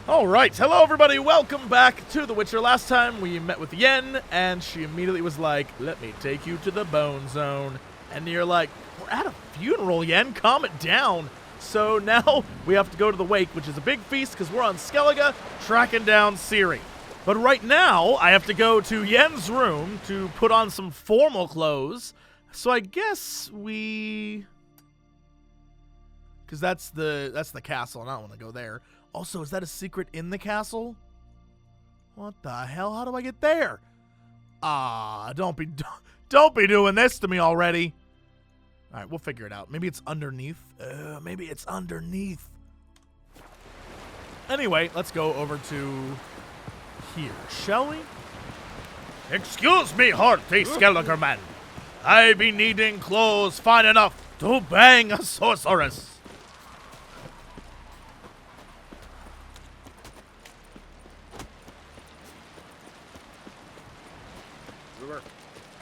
Alright, hello everybody, welcome back to The Witcher. Last time we met with Yen, and she immediately was like, let me take you to the Bone Zone. And you're like, we're at a funeral, Yen, calm it down. So now we have to go to the wake, which is a big feast because we're on Skellige tracking down Ciri. But right now, I have to go to Yen's room to put on some formal clothes. So I guess we... Because that's the castle, and I don't want to go there. Also, is that a secret in the castle? What the hell? How do I get there? Don't be doing this to me already. All right, we'll figure it out. Maybe it's underneath. Maybe it's underneath. Anyway, let's go over to here, shall we? Excuse me, hearty Skellige man. I be needing clothes fine enough to bang a sorceress.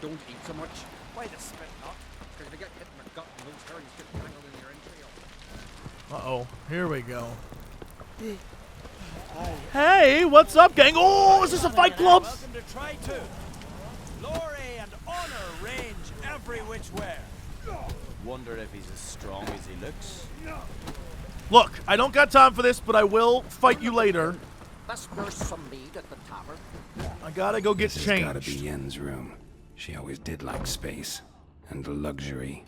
Don't eat so much. Why the spit not? Because if you get hit in the gut and those hairs get tangled in your entrails. Uh-oh, here we go. Hey, what's up, gang? Oh, is this a fight club? Welcome to Try 2. Glory and honor range every which way. Wonder if he's as strong as he looks. Look, I don't got time for this, but I will fight you later. Let's nurse some mead at the tavern. I gotta go get This has changed. gotta be Yen's room. She always did like space and luxury.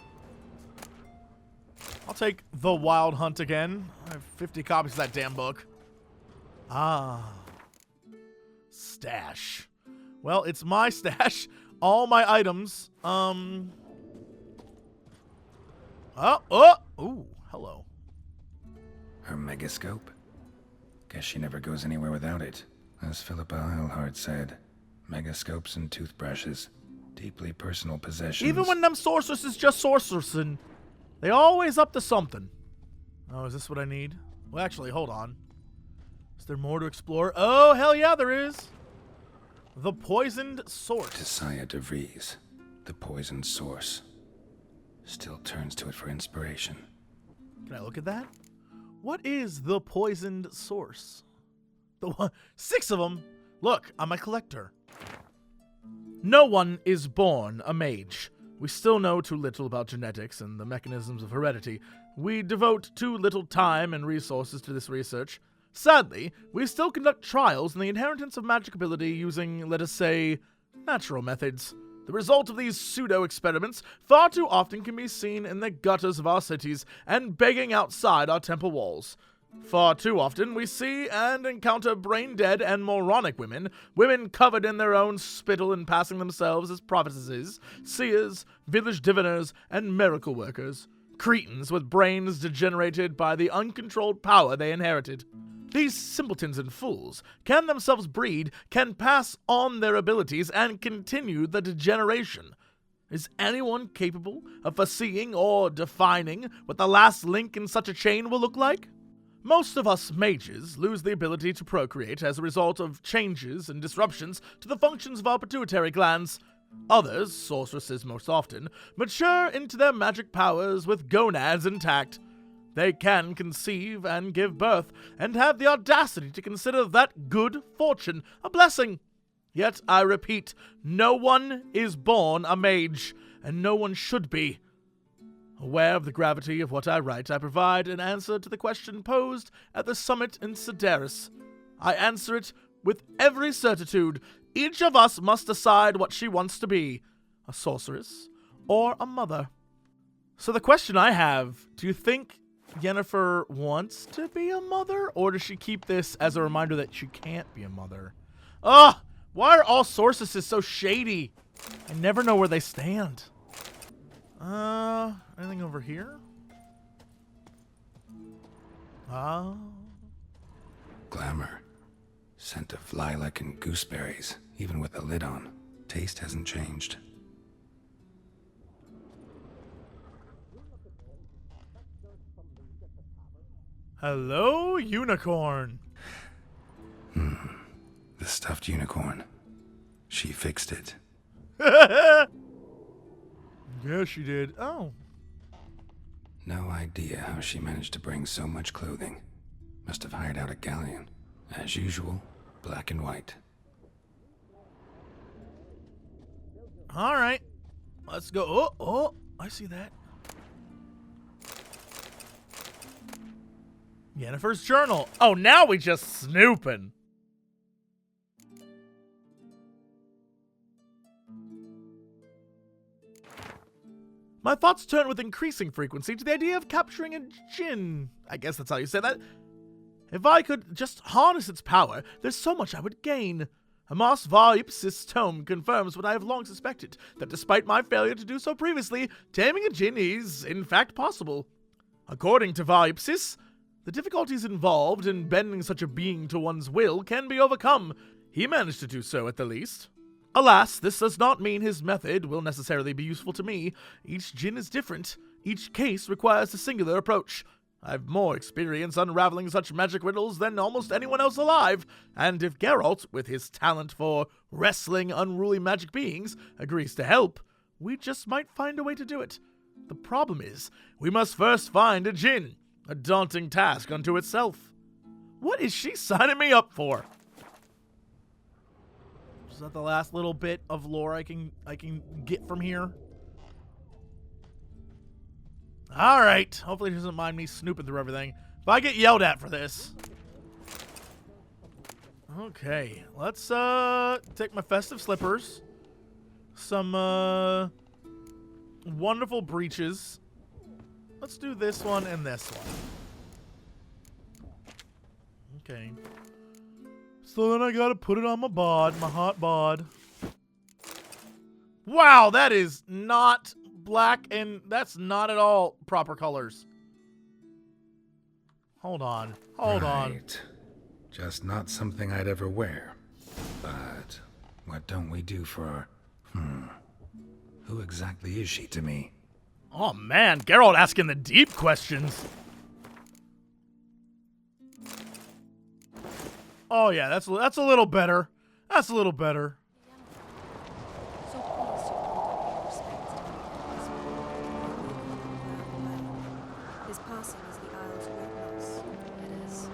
I'll take The Wild Hunt again. I have 50 copies of that damn book. Stash. Well, it's my stash. All my items. Ooh, hello. Her megascope? Guess she never goes anywhere without it. As Philippa Eilhart said, megascopes and toothbrushes. Deeply personal possessions. Even when them sorceresses just sorceressing, they always up to something. Oh, is this what I need? Well, actually, hold on. Is there more to explore? Oh, hell yeah, there is. The Poisoned Source. Tisaya de Vries, the poisoned source, still turns to it for inspiration. Can I look at that? What is the Poisoned Source? The one, 6 of them. Look, I'm a collector. No one is born a mage. We still know too little about genetics and the mechanisms of heredity. We devote too little time and resources to this research. Sadly, we still conduct trials in the inheritance of magic ability using, let us say, natural methods. The result of these pseudo-experiments far too often can be seen in the gutters of our cities and begging outside our temple walls. Far too often we see and encounter brain-dead and moronic women covered in their own spittle and passing themselves as prophetesses, seers, village diviners, and miracle workers. Cretins with brains degenerated by the uncontrolled power they inherited. These simpletons and fools can themselves breed, can pass on their abilities, and continue the degeneration. Is anyone capable of foreseeing or defining what the last link in such a chain will look like? Most of us mages lose the ability to procreate as a result of changes and disruptions to the functions of our pituitary glands. Others, sorceresses most often, mature into their magic powers with gonads intact. They can conceive and give birth, and have the audacity to consider that good fortune a blessing. Yet, I repeat, no one is born a mage, and no one should be. Aware of the gravity of what I write, I provide an answer to the question posed at the summit in Sedaris. I answer it with every certitude. Each of us must decide what she wants to be, a sorceress or a mother. So the question I have, do you think Yennefer wants to be a mother, or does she keep this as a reminder that she can't be a mother? Ugh! Why are all sorceresses so shady? I never know where they stand. Anything over here? Glamour. Scent of lilac and gooseberries, even with the lid on. Taste hasn't changed. Hello, unicorn. The stuffed unicorn. She fixed it. Yeah, she did. Oh. No idea how she managed to bring so much clothing. Must have hired out a galleon. As usual, black and white. All right. Let's go. Oh, I see that. Yennefer's journal. Oh, now we just snooping. My thoughts turn with increasing frequency to the idea of capturing a djinn. I guess that's how you say that. If I could just harness its power, there's so much I would gain. Amos Vaipsis' tome confirms what I have long suspected, that despite my failure to do so previously, taming a djinn is, in fact, possible. According to Vaipsis, the difficulties involved in bending such a being to one's will can be overcome. He managed to do so, at the least. Alas, this does not mean his method will necessarily be useful to me. Each djinn is different. Each case requires a singular approach. I've more experience unraveling such magic riddles than almost anyone else alive, and if Geralt, with his talent for wrestling unruly magic beings, agrees to help, we just might find a way to do it. The problem is, we must first find a djinn, a daunting task unto itself. What is she signing me up for? Is that the last little bit of lore I can get from here? All right. Hopefully he doesn't mind me snooping through everything. If I get yelled at for this. Okay. Let's take my festive slippers. Some wonderful breeches. Let's do this one and this one. Okay. So then I gotta put it on my bod, my hot bod. Wow, that is not black, and that's not at all proper colors. Hold on. Hold on. Just not something I'd ever wear. But what don't we do for her? Who exactly is she to me? Oh man, Geralt asking the deep questions. Oh yeah, that's a little better. That's a little better. So please his passing is the Isle's great loss. It is.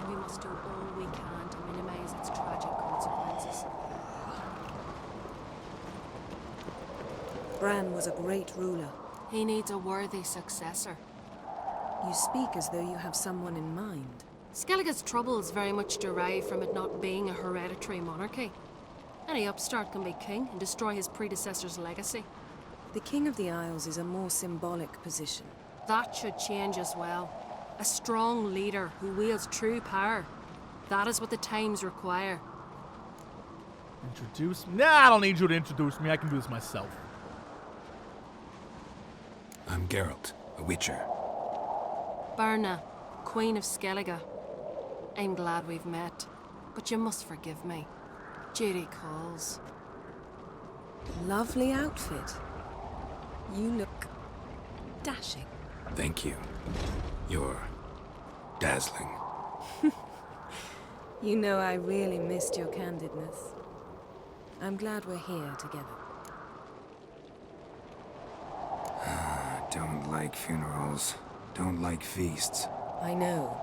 We must do all we can to minimize its tragic consequences. Bran was a great ruler. He needs a worthy successor. You speak as though you have someone in mind. Skellige's troubles very much derive from it not being a hereditary monarchy. Any upstart can be king and destroy his predecessor's legacy. The King of the Isles is a more symbolic position. That should change as well. A strong leader who wields true power. That is what the times require. Introduce me? Nah, I don't need you to introduce me. I can do this myself. I'm Geralt, a witcher. Birna, Queen of Skellige. I'm glad we've met, but you must forgive me. Duty calls. Lovely outfit. You look dashing. Thank you. You're dazzling. You know I really missed your candidness. I'm glad we're here together. Don't like funerals. Don't like feasts. I know.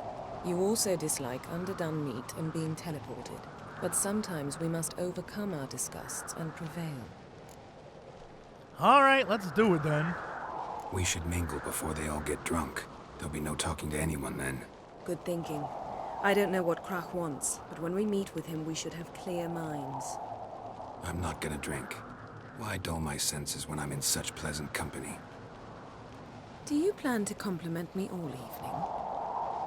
You also dislike underdone meat and being teleported. But sometimes we must overcome our disgusts and prevail. All right, let's do it then. We should mingle before they all get drunk. There'll be no talking to anyone then. Good thinking. I don't know what Krach wants, but when we meet with him, we should have clear minds. I'm not gonna drink. Why dull my senses when I'm in such pleasant company? Do you plan to compliment me all evening?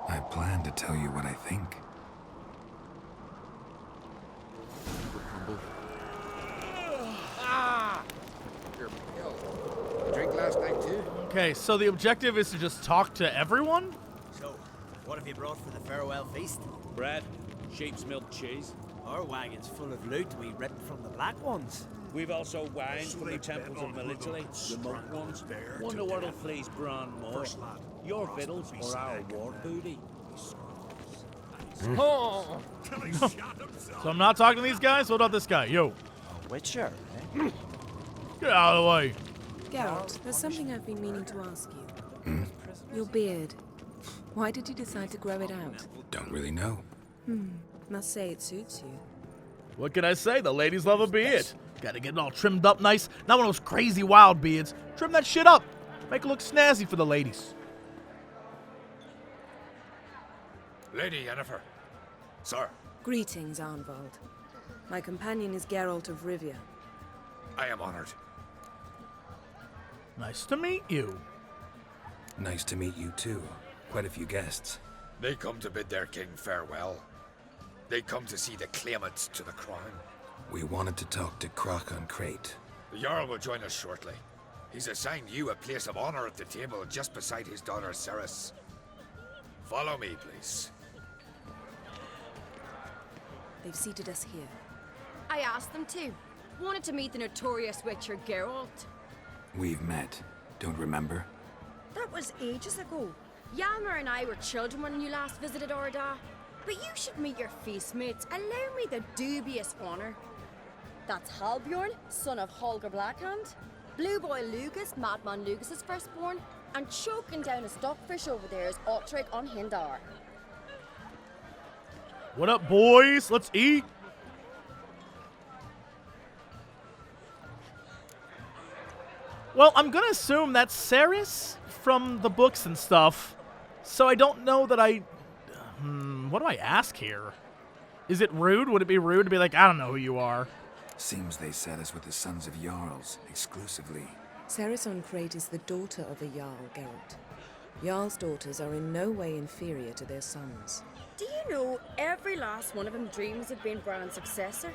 I plan to tell you what I think. You're ill. Drink last night too? Okay, so the objective is to just talk to everyone? So, what have you brought for the farewell feast? Bread, sheep's milk cheese. Our wagon's full of loot we ripped from the Black Ones. We've also wine from the temples of Melitele, remote ones. Wonder what'll please Bran more. Your victuals or our war booty? So I'm not talking to these guys? What about this guy? Yo. A witcher, eh? Get out of the way. Geralt, there's something I've been meaning to ask you. Your beard. Why did you decide to grow it out? Don't really know. Must say it suits you. What can I say? The ladies love a beard. Gotta get it all trimmed up nice. Not one of those crazy wild beards. Trim that shit up. Make it look snazzy for the ladies. Lady Yennefer. Sir, Greetings, Arnvald. My companion is Geralt of Rivia. I am honored. Nice to meet you. Nice to meet you too. Quite a few guests. They come to bid their king farewell. They come to see the claimants to the crown. We wanted to talk to Croc on Crate. The Jarl will join us shortly. He's assigned you a place of honor at the table just beside his daughter Ceres. Follow me, please. They've seated us here. I asked them to. Wanted to meet the notorious witcher Geralt. We've met. Don't remember? That was ages ago. Yalmer and I were children when you last visited Orda. But you should meet your feast mates. Allow me the dubious honor. That's Halbjorn, son of Holger Blackhand. Blue Boy Lugus, Madman Lugus' firstborn. And choking down a stockfish over there is Otrek on Hindar. What up, boys? Let's eat. Well, I'm gonna assume that's Ceres from the books and stuff. So I don't know that I... what do I ask here? Is it rude? Would it be rude to be like, I don't know who you are? Seems they set us with the sons of Jarls, exclusively. Ceres on Crate is the daughter of a Jarl, Geralt. Jarl's daughters are in no way inferior to their sons. Do you know every last one of them dreams of being Bran's successor?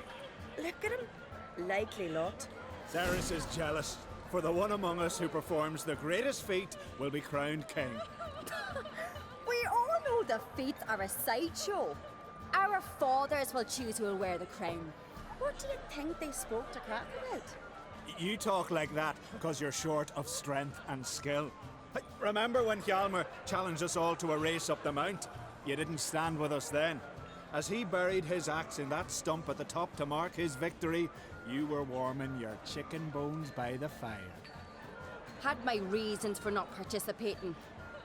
Look at him. Likely lot. Ceres is jealous, for the one among us who performs the greatest feat will be crowned king. We all know the feats are a sideshow. Our fathers will choose who will wear the crown. What do you think they spoke to Crack about? You talk like that because you're short of strength and skill. Hey, remember when Hjalmar challenged us all to a race up the mount? You didn't stand with us then. As he buried his axe in that stump at the top to mark his victory, you were warming your chicken bones by the fire. Had my reasons for not participating,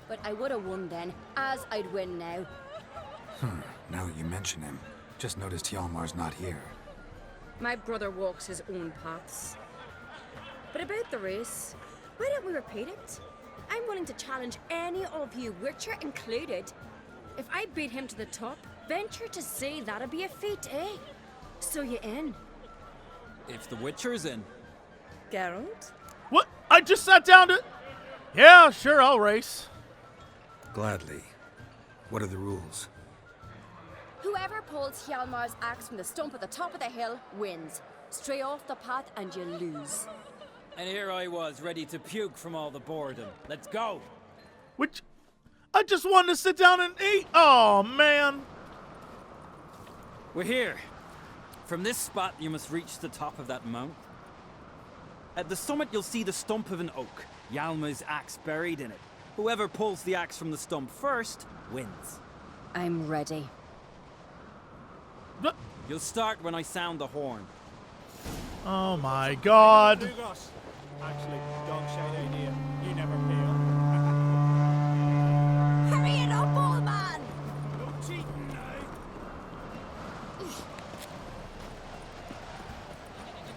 but I would have won then, as I'd win now. Now that you mention him, just noticed Hjalmar's not here. My brother walks his own paths. But about the race, why don't we repeat it? I'm willing to challenge any of you, Witcher included. If I beat him to the top, venture to say that'd be a feat, eh? So you in? If the Witcher's in. Geralt? What? I just sat down to... Yeah, sure, I'll race. Gladly. What are the rules? Whoever pulls Hjalmar's axe from the stump at the top of the hill wins. Stray off the path and you lose. And here I was, ready to puke from all the boredom. Let's go! Which... I just wanted to sit down and eat. Oh, man. We're here. From this spot, you must reach the top of that mount. At the summit, you'll see the stump of an oak. Hjalmar's axe buried in it. Whoever pulls the axe from the stump first, wins. I'm ready. You'll start when I sound the horn. Oh, my God. Lugos. Actually, dog shite idea. You never fail. Hurry it up, old man! No cheating now.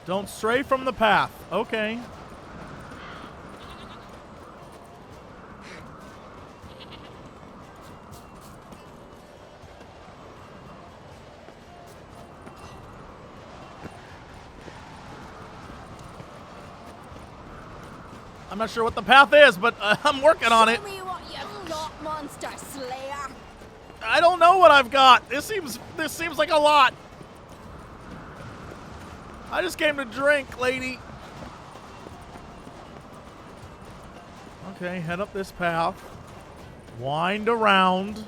Don't stray from the path. Okay. I'm not sure what the path is, but I'm working on it. Show me what you've got, monster slayer. I don't know what I've got. This seems like a lot. I just came to drink, lady. Okay, head up this path. Wind around.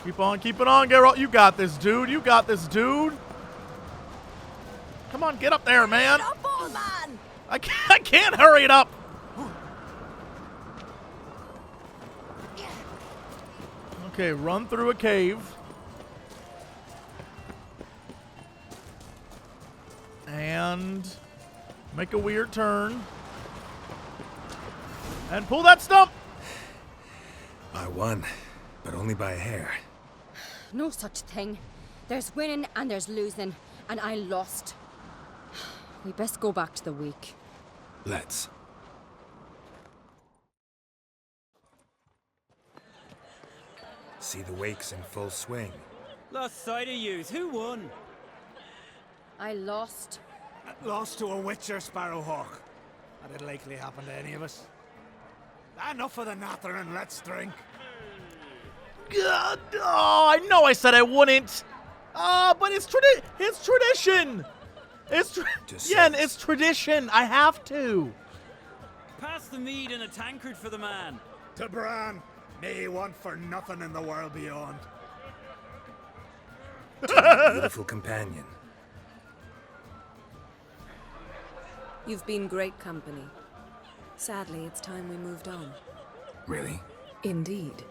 Keep on keeping on, Geralt. You got this, dude. You got this, dude. Come on, get up there, man. Hurry it up, old man! I can't hurry it up. Okay, run through a cave. And make a weird turn. And pull that stump. I won, but only by a hair. No such thing. There's winning and there's losing, and I lost. We best go back to the week. Let's. See the wakes in full swing. Lost sight of yous. Who won? I lost. Lost to a witcher, Sparrowhawk. That'd likely happen to any of us. Enough of the nattering, let's drink. God, oh, I know I said I wouldn't. But it's tradition. It's tradition. I have to. Pass the mead in a tankard for the man. To Bran, may he want for nothing in the world beyond. Beautiful companion. You've been great company. Sadly, it's time we moved on. Really? Indeed.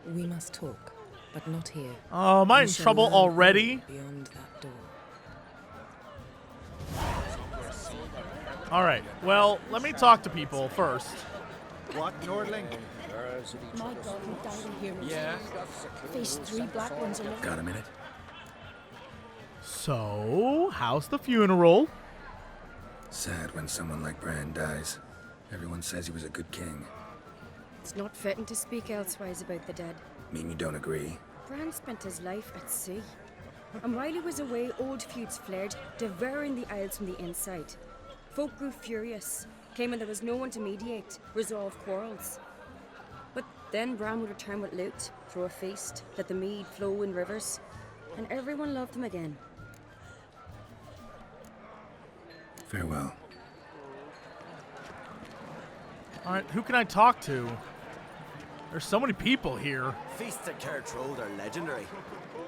We must talk, but not here. Oh, am I in We shall trouble learn already? all beyond that door. All right. Well, let me talk to people first. What, Nordling? My God, we died in here. Yeah. Faced 3 black ones alone. Got a minute? So, how's the funeral? Sad when someone like Bran dies. Everyone says he was a good king. It's not fitting to speak elsewise about the dead. Mean you don't agree? Bran spent his life at sea. And while he was away, old feuds flared, devouring the Isles from the inside. Folk grew furious, claiming there was no one to mediate, resolve quarrels. But then Bran would return with loot, throw a feast, let the mead flow in rivers, and everyone loved him again. Farewell. All right, who can I talk to? There's so many people here. Feasts at Geralt are legendary.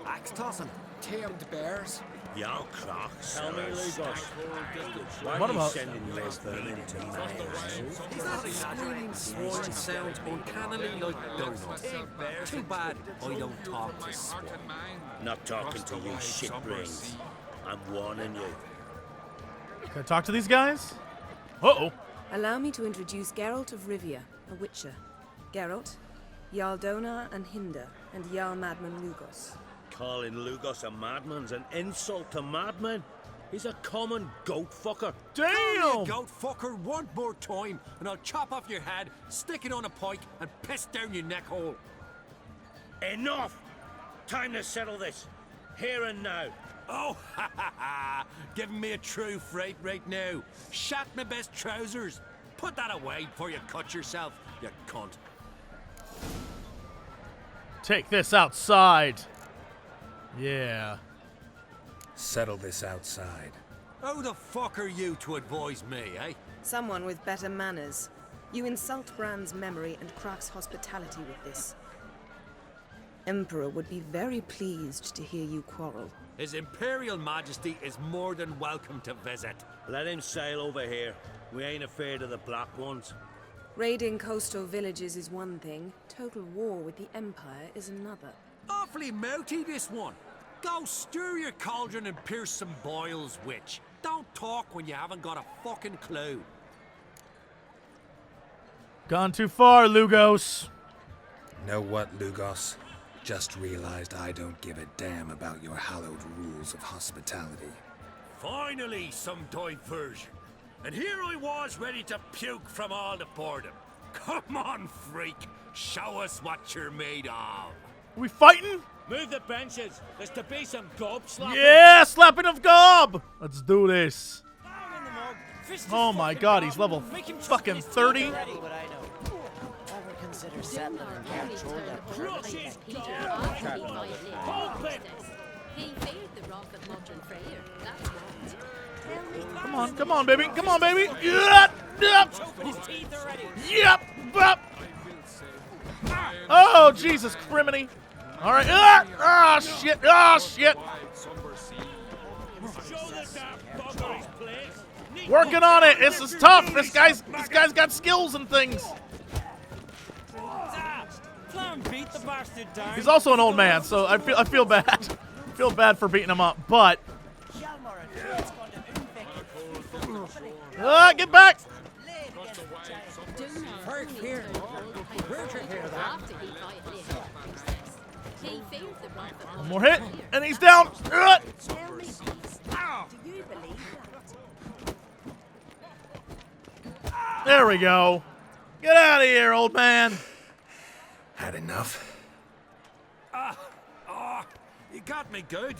Axe tossing. Tamed bears. Yow crocs. Tell me, Lugos. What Why are you about- sending Lisbon into my house? Is that screaming swine sounds uncannily like donuts? Too bad I don't talk to swine. Not talking to you, shitbrains. I'm warning you. Can I talk to these guys? Uh-oh. Allow me to introduce Geralt of Rivia, a witcher. Geralt, Jarl Dona and Hinder, and Jarl Madman Lugos. Calling Lugos a madman's an insult to madmen. He's a common goat fucker. Damn! Goat fucker one more time, and I'll chop off your head, stick it on a pike, and piss down your neck hole. Enough! Time to settle this. Here and now. Oh, ha ha ha! Giving me a true fright right now. Shat my best trousers. Put that away before you cut yourself, you cunt. Take this outside. Yeah. Settle this outside. Who the fuck are you to advise me, eh? Someone with better manners. You insult Bran's memory and Crach's hospitality with this. Emperor would be very pleased to hear you quarrel. His Imperial Majesty is more than welcome to visit. Let him sail over here. We ain't afraid of the black ones. Raiding coastal villages is one thing. Total war with the Empire is another. Awfully mouty, this one. Go stir your cauldron and pierce some boils, witch. Don't talk when you haven't got a fucking clue. Gone too far, Lugos. Know what, Lugos? Just realized I don't give a damn about your hallowed rules of hospitality. Finally, some diversion. And here I was ready to puke from all the boredom. Come on, freak. Show us what you're made of. Are we fighting? Move the benches. There's to be some gob slapping. Yeah, slapping of gob. Let's do this. Oh my god, he's level fucking 30. Consider settling in control that He feared the wrath of modern Freyr. That's what. Come on, baby. Come on, baby. Yep. Yep. Yep. Oh, Jesus, criminy. All right. Ah, shit. Ah, shit. Working on it. This is tough. This guy's got skills and things. Beat the bastard down. He's also an old man, so I feel bad. I feel bad for beating him up, but get back! Where'd you hear that? One more hit, and he's down. Tell me, please, do you believe that? There we go. Get out of here, old man. Had enough? You got me good.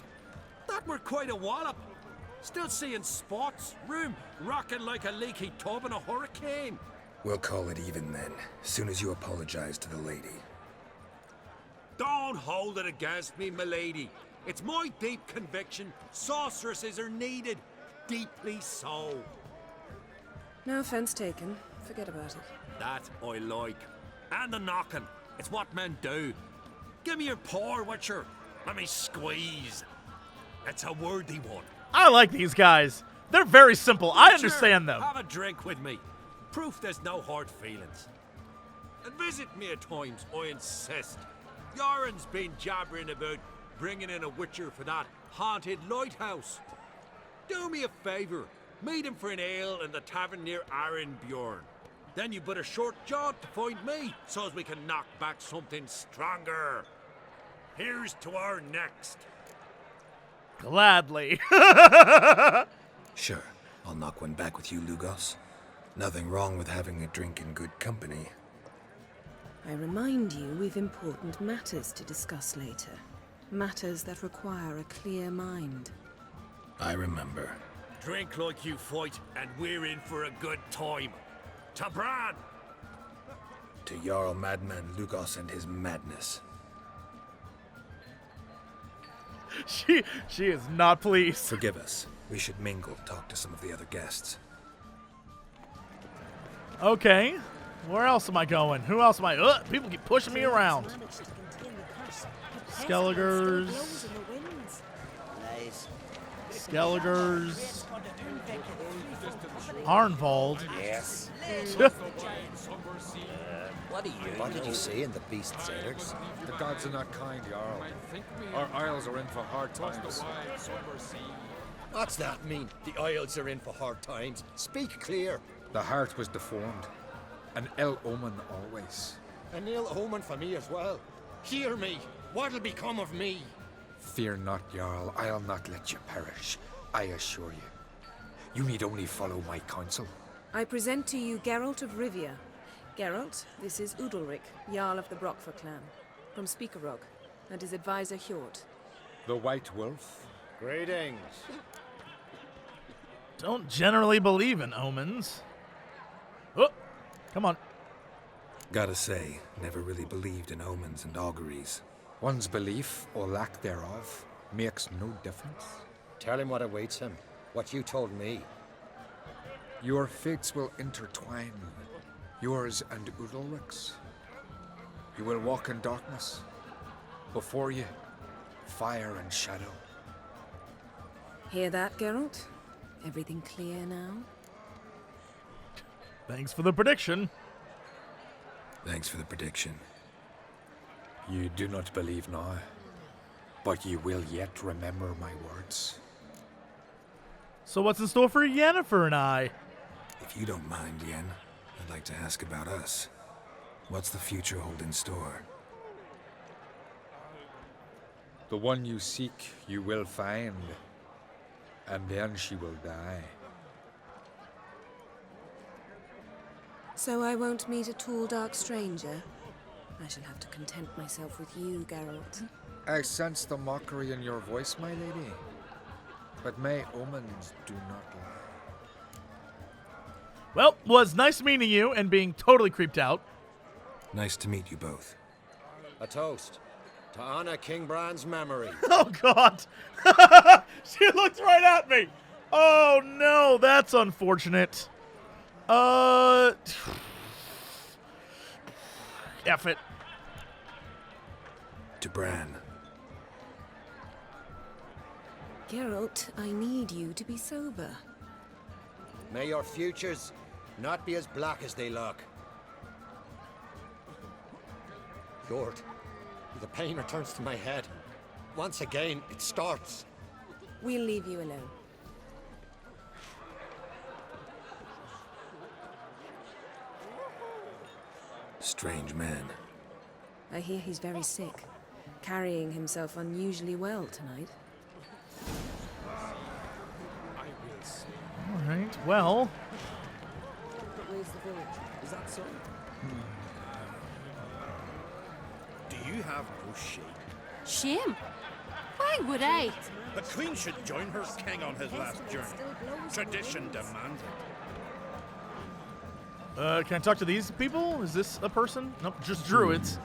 That were quite a wallop. Still seeing spots, room rocking like a leaky tub in a hurricane. We'll call it even then, soon as you apologize to the lady. Don't hold it against me, milady. It's my deep conviction sorceresses are needed. Deeply so. No offense taken. Forget about it. That I like. And the knocking. It's what men do. Give me your paw, Witcher. Let me squeeze. It's a worthy one. I like these guys. They're very simple. I understand them. Have a drink with me. Proof there's no hard feelings. And visit me at times, I insist. Yoren's been jabbering about bringing in a witcher for that haunted lighthouse. Do me a favour. Meet him for an ale in the tavern near Arenbjorn. Then you but a short jaunt to find me, so as we can knock back something stronger. Here's to our next. Gladly. Sure, I'll knock one back with you, Lugos. Nothing wrong with having a drink in good company. I remind you we've important matters to discuss later. Matters that require a clear mind. I remember. Drink like you fight, and we're in for a good time. To Bran! To Jarl Madman Lugos and his madness. She is not pleased. Forgive us. We should mingle, talk to some of the other guests. Okay. Where else am I going? Who else am I? People keep pushing me around. Skelligers. Skelligers. Arnvald. Yes. What did you say in the Beast Sailors? The gods are not kind, Jarl. Our isles are in for hard times. What's that mean? The Isles are in for hard times. Speak clear. The heart was deformed. An ill omen always. An ill omen for me as well. Hear me. What'll become of me? Fear not, Jarl. I'll not let you perish. I assure you. You need only follow my counsel. I present to you Geralt of Rivia. Geralt, this is Udalric, Jarl of the Brockfer clan, from Speakerog, and his advisor Hjort. The White Wolf. Greetings. Don't generally believe in omens. Oh, come on. Gotta say, never really believed in omens and auguries. One's belief, or lack thereof, makes no difference. Tell him what awaits him. What you told me. Your fates will intertwine. Yours and Udalric's. You will walk in darkness. Before you, fire and shadow. Hear that, Geralt? Everything clear now? Thanks for the prediction. Thanks for the prediction. You do not believe now, but you will yet remember my words. So what's in store for Yennefer and I? If you don't mind, Yen, I'd like to ask about us. What's the future hold in store? The one you seek, you will find, and then she will die. So I won't meet a tall, dark stranger? I shall have to content myself with you, Geralt. I sense the mockery in your voice, my lady. But may omens do not lie. Well, was nice meeting you and being totally creeped out. Nice to meet you both. A toast. To honor King Bran's memory. Oh, God. She looked right at me. Oh, no. That's unfortunate. F it. To Bran. Geralt, I need you to be sober. May your futures not be as black as they look. Lord, the pain returns to my head. Once again, it starts. We'll leave you alone. strange man. I hear he's very sick, carrying himself unusually well tonight. All right, well. Where's the village? Is that so? Do you have no shame? Shame? Why would I? The Queen should join her king on his last journey. Tradition demands it. Can I talk to these people? Is this a person? Nope, just druids.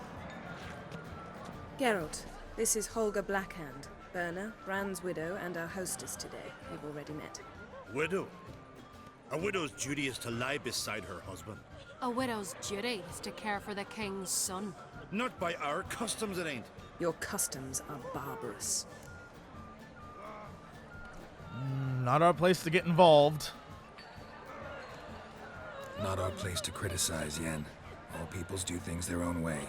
Geralt, this is Holger Blackhand, Berna, Brand's widow, and our hostess today. We've already met. Widow? A widow's duty is to lie beside her husband. A widow's duty is to care for the king's son. Not by our customs, it ain't. Your customs are barbarous. Not our place to get involved. Not our place to criticize, Yen. All peoples do things their own way.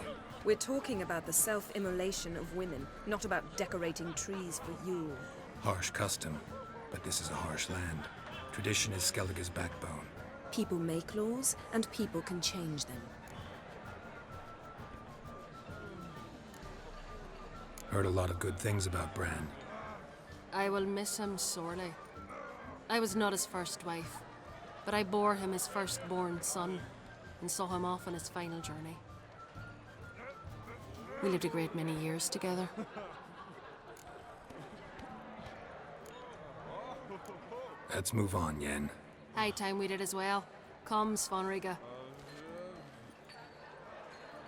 We're talking about the self-immolation of women, not about decorating trees for Yule. Harsh custom, but this is a harsh land. Tradition is Skellige's backbone. People make laws, and people can change them. Heard a lot of good things about Bran. I will miss him sorely. I was not his first wife, but I bore him his firstborn son and saw him off on his final journey. We lived a great many years together. Let's move on, Yen. High time we did as well. Come, Svanriga.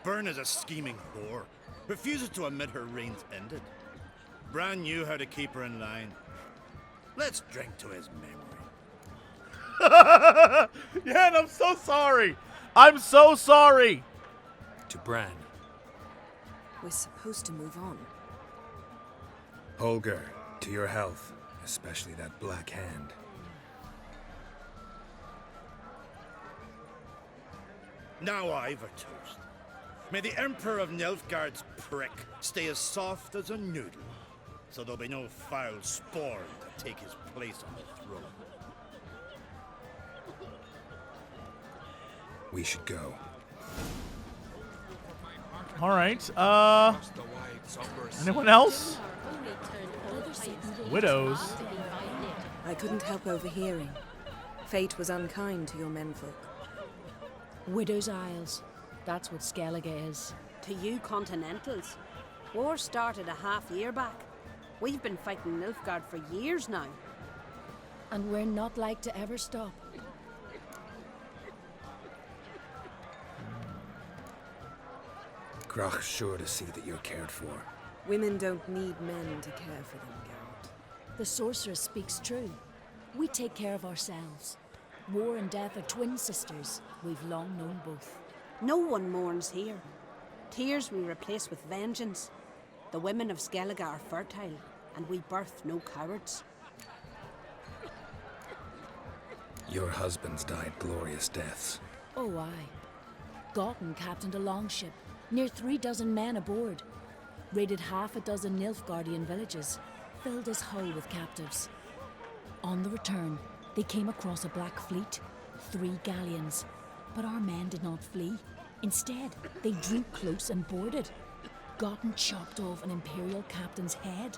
Byrne is a scheming whore. Refuses to admit her reign's ended. Bran knew how to keep her in line. Let's drink to his memory. Yen, I'm so sorry. I'm so sorry. To Bran. We're supposed to move on. Holger, to your health, especially that black hand. Now I've a toast. May the Emperor of Nilfgaard's prick stay as soft as a noodle, so there'll be no foul spawn to take his place on the throne. We should go. All right. Anyone else? Widows. I couldn't help overhearing. Fate was unkind to your menfolk. Widow's Isles. That's what Skellige is. To you Continentals. War started a half year back. We've been fighting Nilfgaard for years now. And we're not like to ever stop. Grach's sure to see that you're cared for. Women don't need men to care for them, Geralt. The sorceress speaks true. We take care of ourselves. War and death are twin sisters. We've long known both. No one mourns here. Tears we replace with vengeance. The women of Skellige are fertile, and we birth no cowards. Your husbands died glorious deaths. Oh, aye. Gotten captained a longship, near 36 men aboard. Raided half a dozen Nilfgaardian villages, filled his hull with captives. On the return, they came across a black fleet, 3 galleons. But our men did not flee. Instead, they drew close and boarded. Gotten chopped off an imperial captain's head.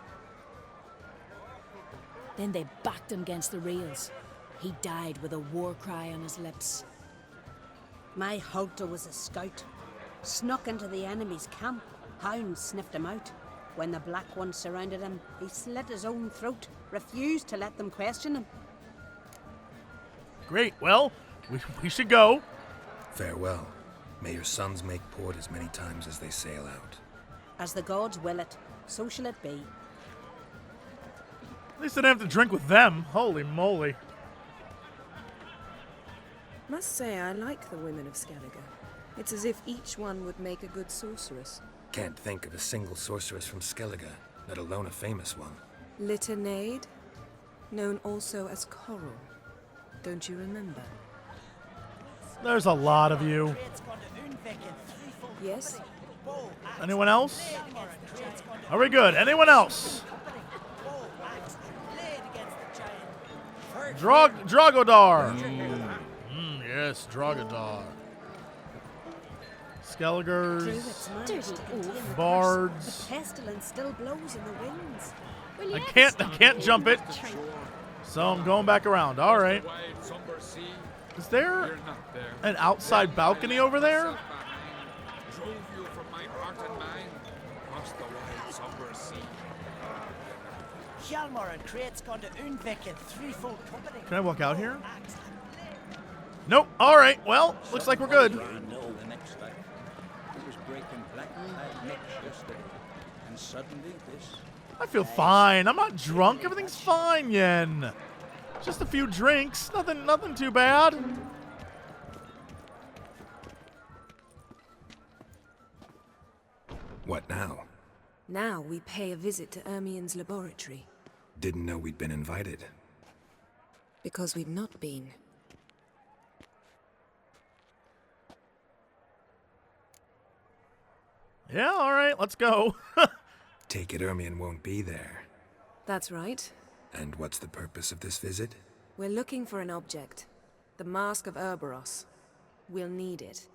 Then they backed him against the rails. He died with a war cry on his lips. My Hulta was a scout. Snuck into the enemy's camp. Hounds sniffed him out. When the Black Ones surrounded him, he slit his own throat, refused to let them question him. Great. Well, we should go. Farewell. May your sons make port as many times as they sail out. As the gods will it, so shall it be. At least I didn't have to drink with them. Holy moly. Must say, I like the women of Skellige. It's as if each one would make a good sorceress. Can't think of a single sorceress from Skellige, let alone a famous one. Litanade, known also as Coral. Don't you remember? There's a lot of you. Yes? Anyone else? Are we good? Anyone else? Drogodar. Yes, Drogodar. Skelligers. Druids managed to contain the curse, Bards. but pestilence still blows in the winds. Will you I ever can't stop jump it. being true? So I'm going back around. All right. Is there an outside balcony over there? Drove you from my heart and mind across the wide somber sea. Hjalmar and Krait's gone to Unvik in threefold company. Can I walk out here? Nope. All right. Well, looks like we're good. The next day, it was breaking black tide mix yesterday, and suddenly this. I feel fine. I'm not drunk. Everything's fine, Yen. Just a few drinks. Nothing too bad. What now? Now we pay a visit to Ermien's laboratory. Didn't know we'd been invited. Because we've not been. Yeah, all right. Let's go. Take it Ermien won't be there. That's right. And what's the purpose of this visit? We're looking for an object. The Mask of Ouroboros. We'll need it.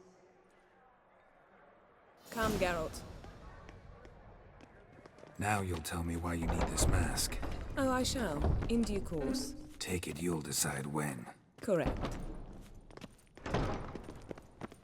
Come, Geralt. Now you'll tell me why you need this mask. Oh, I shall. In due course. Take it you'll decide when. Correct.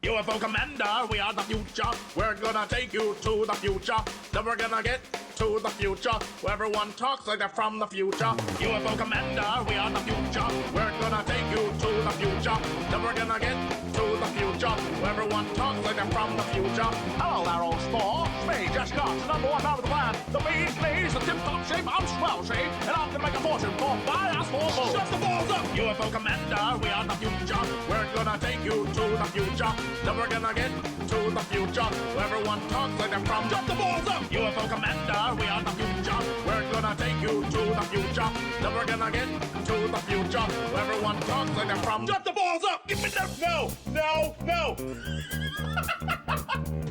UFO Commander, we are the future. We're gonna take you to the future. Then we're gonna get to the future, where everyone talks like they're from the future. UFO Commander, we are the future. We're gonna take you to the future. Then we're gonna get to the future, where everyone talks like they're from the future. Hello there, old sport. Me, just got the number one out of the land. The bee's knees, the tip-top shape, I'm swell, see? And I can make a fortune for my ass for more. Shut the balls up! UFO Commander, we are the future. We're gonna take you to the future. Then we're gonna get to the future, where everyone talks like they're from. Shut the balls up! UFO Commander, we are the future. We're gonna take you to the future. Then we're gonna get to the future, where everyone talks like they're from. Shut the balls up! Give me that! No! No! No!